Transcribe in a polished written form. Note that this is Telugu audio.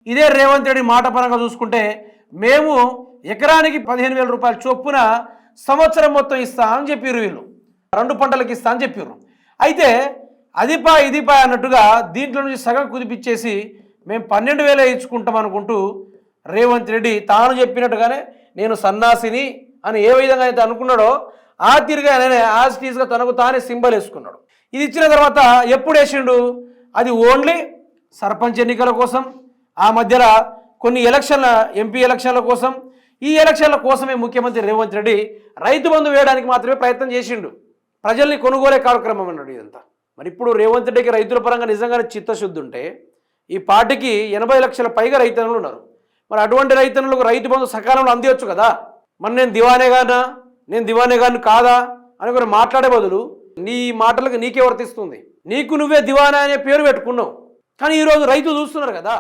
ఇదే రేవంత్ రెడ్డి మాట పరంగా చూసుకుంటే మేము ఎకరానికి 15,000 రూపాయల చొప్పున సంవత్సరం మొత్తం ఇస్తా అని చెప్పారు, వీళ్ళు 2 పంటలకు ఇస్తా అని చెప్పారు. అయితే అదిపా ఇదిపా అన్నట్టుగా దీంట్లో నుంచి సగం కుదిపిచ్చేసి మేము 12,000 ఇచ్చుకుంటాం అనుకుంటూ రేవంత్ రెడ్డి తాను చెప్పినట్టుగానే నేను సన్నాసిని అని ఏ విధంగా అయితే అనుకున్నాడో ఆ తీరుగా యాజ్ టీజ్గా తనకు తానే సింబల్ వేసుకున్నాడు. ఇది ఇచ్చిన తర్వాత ఎప్పుడు వేసిండు? అది ఓన్లీ సర్పంచ్ ఎన్నికల కోసం, ఆ మధ్యలో కొన్ని ఎంపీ ఎలక్షన్ల కోసం, ఈ ఎలక్షన్ల కోసమే ముఖ్యమంత్రి రేవంత్ రెడ్డి రైతు బంధు వేయడానికి మాత్రమే ప్రయత్నం చేసిండు. ప్రజల్ని కొనుగోలే కార్యక్రమం అన్నాడు ఇదంతా. మరి ఇప్పుడు రేవంత్ రెడ్డికి రైతుల పరంగా నిజంగానే చిత్తశుద్ధి ఉంటే ఈ పార్టీకి 80 లక్షల పైగా రైతన్నులు ఉన్నారు. మరి అటువంటి రైతన్నులకు రైతు బంధు సకాలంలో అందివచ్చు కదా. మరి నేను దివానే గాను కాదా అని కూడా మాట్లాడే బదులు నీ మాటలకు నీకే వర్తిస్తుంది. నీకు నువ్వే దివానా అనే పేరు పెట్టుకున్నావు. కానీ ఈరోజు రైతులు చూస్తున్నారు కదా.